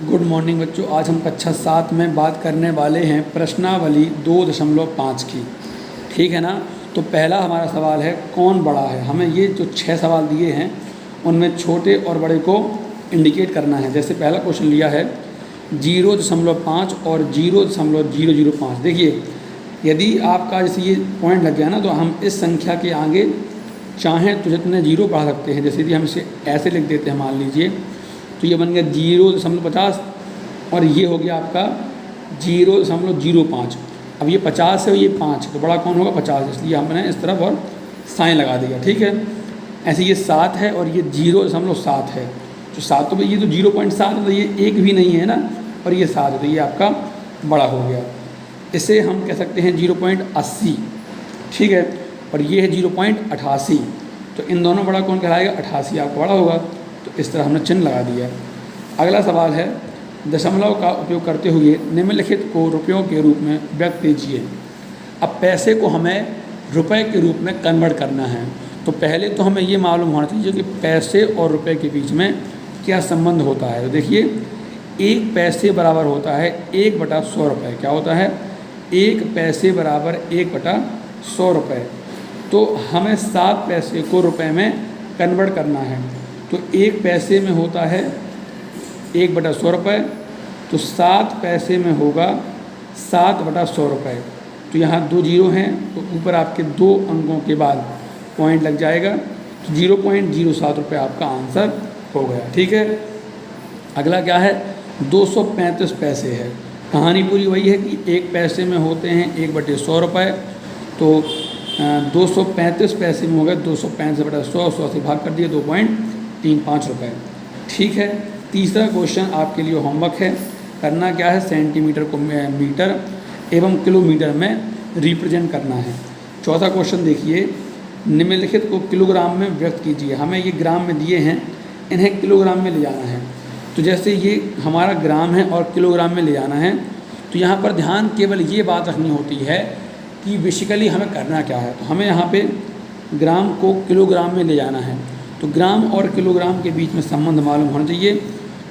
Good morning बच्चों। आज हम कक्षा 7 में बात करने वाले हैं प्रश्नावली 2.5 की। ठीक है ना। तो पहला हमारा सवाल है कौन बड़ा है। हमें ये जो 6 सवाल दिए हैं उनमें छोटे और बड़े को इंडिकेट करना है। जैसे पहला क्वेश्चन लिया है 0.5 और 0.005। देखिए यदि आपका जैसे ये पॉइंट लग गया ना तो हम इस संख्या के आगे चाहें तो जितने जीरो बढ़ा सकते हैं। जैसे यदि हम इसे ऐसे लिख देते हैं, मान लीजिए तो ये बन गया 0.50 और ये हो गया आपका 0.05। अब ये 50 है और ये 5 है तो बड़ा कौन होगा 50, इसलिए हमने इस तरफ और साइन लगा दिया। ठीक है। ऐसे ये 7 है और ये 0.7 है तो 7 तो भाई ये तो 0.7 है तो ये एक भी नहीं है ना, और ये 7 है तो ये आपका बड़ा हो गया। इसे हम कह सकते हैं 0.80। ठीक है। और ये है 0.88 तो इन दोनों बड़ा कौन कहलाएगा 88 आपका बड़ा होगा। तो इस तरह हमने चिन्ह लगा दिया। अगला सवाल है दशमलव का उपयोग करते हुए निम्नलिखित को रुपयों के रूप में व्यक्त कीजिए। अब पैसे को हमें रुपए के रूप में कन्वर्ट करना है तो पहले तो हमें ये मालूम होना चाहिए कि पैसे और रुपए के बीच में क्या संबंध होता है। तो देखिए 1 पैसे बराबर होता है 1/100 रुपये। क्या होता है 1 पैसे बराबर 1/100 रुपये। तो हमें 7 पैसे को रुपए में कन्वर्ट करना है तो 1 पैसे में होता है 1/100 रुपये तो 7 पैसे में होगा 7/100 रुपये। तो यहाँ 2 जीरो हैं तो ऊपर आपके 2 अंकों के बाद पॉइंट लग जाएगा तो 0.07 रुपये आपका आंसर हो गया। ठीक है। अगला क्या है 235 पैसे है। कहानी पूरी वही है कि 1 पैसे में होते हैं 1/100 रुपये तो 235 पैसे में हो गए 265/100, 100 से भाग कर दिए 2.35 रुपये। ठीक है। तीसरा क्वेश्चन आपके लिए होमवर्क है। करना क्या है सेंटीमीटर को मीटर एवं किलोमीटर में रिप्रेजेंट करना है। चौथा क्वेश्चन देखिए निम्नलिखित को किलोग्राम में व्यक्त कीजिए। हमें ये ग्राम में दिए हैं, इन्हें किलोग्राम में ले जाना है। तो जैसे ये हमारा ग्राम है और किलोग्राम में ले जाना है तो यहाँ पर ध्यान केवल ये बात रखनी होती है कि बेसिकली हमें करना क्या है। तो हमें यहाँ पे ग्राम को किलोग्राम में ले जाना है तो ग्राम और किलोग्राम के बीच में संबंध मालूम होना चाहिए।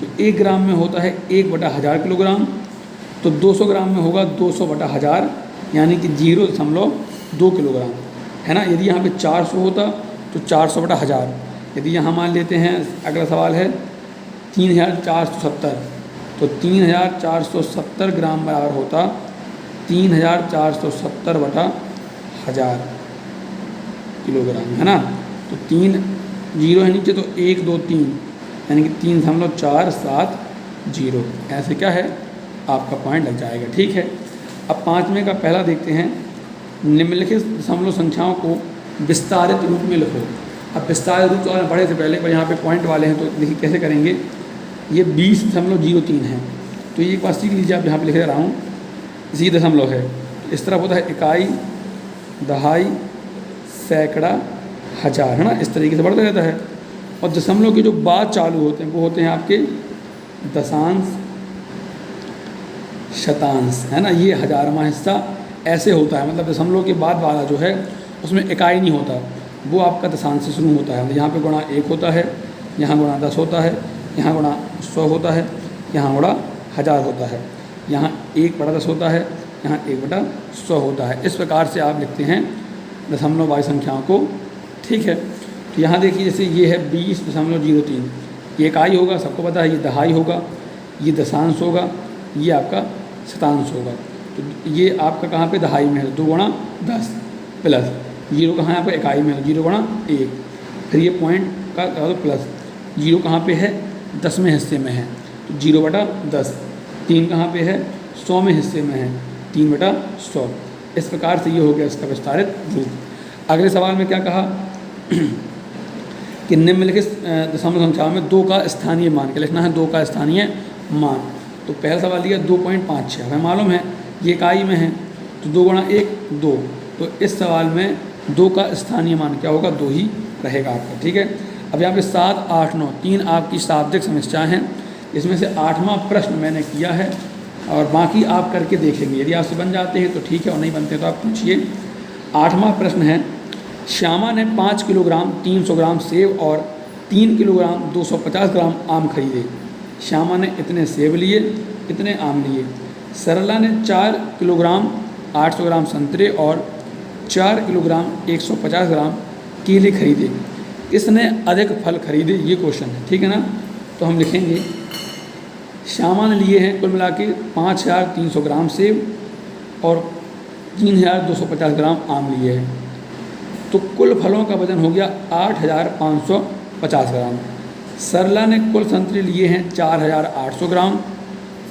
तो 1 ग्राम में होता है 1/1000 किलोग्राम तो 200 ग्राम में होगा 200/1000 यानी कि 0.2 किलोग्राम है ना। यदि यहाँ पे 400 होता तो 400/1000। यदि यहाँ मान लेते हैं अगला सवाल है 3470 तो 3470 ग्राम बराबर होता 3470/1000 किलोग्राम है ना। तो 3 जीरो है नीचे तो 1 2 3 यानी कि 3.470 ऐसे क्या है आपका पॉइंट लग जाएगा। ठीक है। अब 5वें का पहला देखते हैं निम्नलिखित दशमलव संख्याओं को विस्तारित रूप में लिखो। अब विस्तारित रूप तो बड़े से पहले पर यहाँ पे पॉइंट वाले हैं तो देखिए कैसे करेंगे। ये 20.03 है तो ये एक बार सीख लीजिए। आप यहाँ पे लिख रहा हूँ इसी दशमलव है। इस तरफ होता है इकाई, दहाई, सैकड़ा, हज़ार है ना। इस तरीके से बढ़ता रहता है। और दशमलव के जो बाद चालू होते हैं वो होते हैं आपके दशांश, शतांश है ना। ये हज़ारवां हिस्सा ऐसे होता है, मतलब दशमलव के बाद वाला जो है उसमें इकाई नहीं होता, वो आपका दशांश से शुरू होता है। यहाँ पे गुणा 1 होता है, यहाँ गुणा 10 होता है, यहाँ गुणा 100 होता है, यहाँ गुणा 1000 होता है, यहाँ 1/10 होता है, यहाँ 1/100 होता है। इस प्रकार से आप लिखते हैं दशमलव वाली संख्याओं को। ठीक है। तो यहाँ देखिए जैसे ये है 20.03 ये इकाई होगा, सबको पता है। ये दहाई होगा, ये दशांश होगा, ये आपका शतांश होगा। तो ये आपका कहाँ पे दहाई में है 2 गुणा 10 प्लस 0 कहाँ यहाँ पे इकाई में है 0 गुणा 1, फिर ये पॉइंट का प्लस 0 कहाँ पे है 10वें हिस्से में है तो 0/10। 3 कहाँ पे है 100वें हिस्से में है 3/100। इस प्रकार से ये हो गया इसका विस्तारित रूप। अगले सवाल में क्या कहा कि निम्नलिखित दशमलव संख्याओं में 2 का स्थानीय मान क्या लिखना है 2 का स्थानीय मान। तो पहला सवाल दिया 2.56 हमें मालूम है ये इकाई में है तो 2 गुणा 1 2। तो इस सवाल में 2 का स्थानीय मान क्या होगा 2 ही रहेगा आपका। ठीक है। अब यहाँ पे 7 8 9 3 आपकी शाब्दिक समस्याएं हैं। इसमें से 8वां प्रश्न मैंने किया है और बाकी आप करके देखेंगे। यदि आपसे बन जाते हैं तो ठीक है और नहीं बनते तो आप पूछिए। 8वां प्रश्न है श्यामा ने 5 किलोग्राम 300 ग्राम सेब और 3 किलोग्राम 250 ग्राम आम खरीदे। श्यामा ने इतने सेब लिए, इतने आम लिए। सरला ने 4 किलोग्राम 800 ग्राम संतरे और 4 किलोग्राम 150 ग्राम केले खरीदे, किसने अधिक फल खरीदे, ये क्वेश्चन है, ठीक है ना। तो हम लिखेंगे श्यामा ने लिए हैं कुल मिला के 5300 ग्राम सेब और 3250 ग्राम आम लिए हैं, तो कुल फलों का वजन हो गया 8550 ग्राम। सरला ने कुल संतरे लिए हैं 4800 ग्राम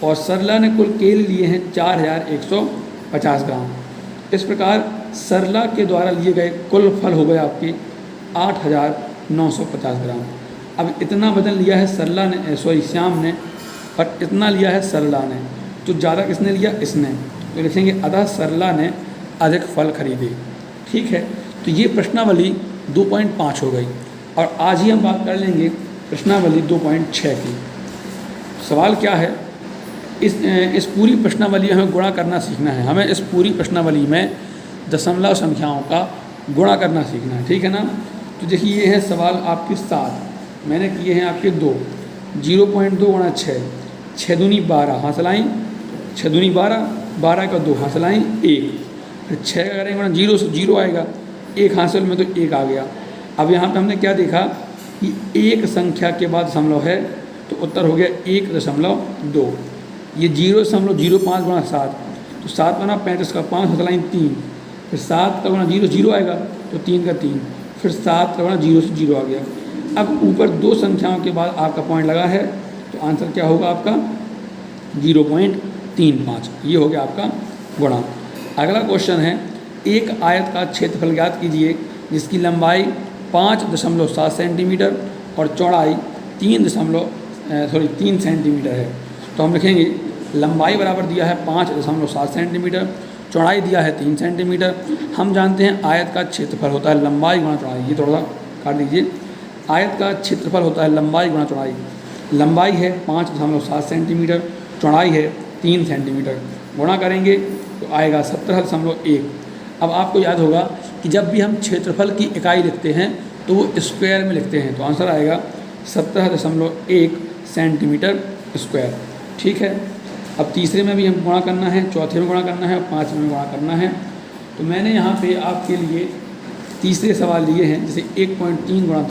और सरला ने कुल केले लिए हैं 4150 ग्राम। इस प्रकार सरला के द्वारा लिए गए कुल फल हो गए आपके 8950 ग्राम। अब इतना वजन लिया है सरला ने, श्याम ने, और इतना लिया है सरला ने, तो ज़्यादा किसने लिया, इसने। तो लिखेंगे अतः सरला ने अधिक फल खरीदे, ठीक है। तो ये प्रश्नावली 2.5 हो गई। और आज ही हम बात कर लेंगे प्रश्नावली 2.6 की। सवाल क्या है, इस पूरी प्रश्नावली हमें गुणा करना सीखना है। हमें इस पूरी प्रश्नावली में दशमलव संख्याओं का गुणा करना सीखना है, ठीक है ना। तो देखिए ये है सवाल आपके 7, मैंने किए हैं आपके 2, 0.2 गुणा 6, 6 दूनी 12 हासिल आई, 6 दूनी 12, 12 का 2 हासिल आई 1, फिर 6 का करेंगे गुणा 0 से 0 आएगा, 1 हासिल में तो 1 आ गया। अब यहाँ पे हमने क्या देखा कि एक संख्या के बाद दशमलव है, तो उत्तर हो गया 1.2। ये 0.05 गुणा 7, तो 7 बना 35 का 5 हासिल आई 3, फिर 7 का गुणा 0 0 आएगा, तो 3 का 3, फिर 7 का गुणा 0 से 0 आ गया। अब ऊपर 2 संख्याओं के बाद आपका पॉइंट लगा है, तो आंसर क्या होगा आपका 0.35। ये हो गया आपका गुणा। अगला क्वेश्चन है, एक आयत का क्षेत्रफल ज्ञात कीजिए जिसकी लंबाई 5.7 सेंटीमीटर और चौड़ाई 3 सेंटीमीटर है। तो हम लिखेंगे लंबाई बराबर दिया है 5.7 सेंटीमीटर, चौड़ाई दिया है 3 सेंटीमीटर। हम जानते हैं आयत का क्षेत्रफल होता है लंबाई गुणा चौड़ाई, ये थोड़ा सा काट दीजिए। आयत का क्षेत्रफल होता है लंबाई गुणा चौड़ाई। लंबाई है 5.7 सेंटीमीटर, चौड़ाई है 3 सेंटीमीटर, गुणा करेंगे तो आएगा 17.1। अब आपको याद होगा कि जब भी हम क्षेत्रफल की इकाई लिखते हैं तो वो स्क्वायर में लिखते हैं, तो आंसर आएगा 17.1 सेंटीमीटर स्क्वायर, ठीक है। अब तीसरे में भी हम गुणा करना है, चौथे में गुणा करना है और 5वें में गुणा करना है। तो मैंने यहाँ पे आपके लिए तीसरे सवाल लिए हैं, जैसे 1.3 गुणा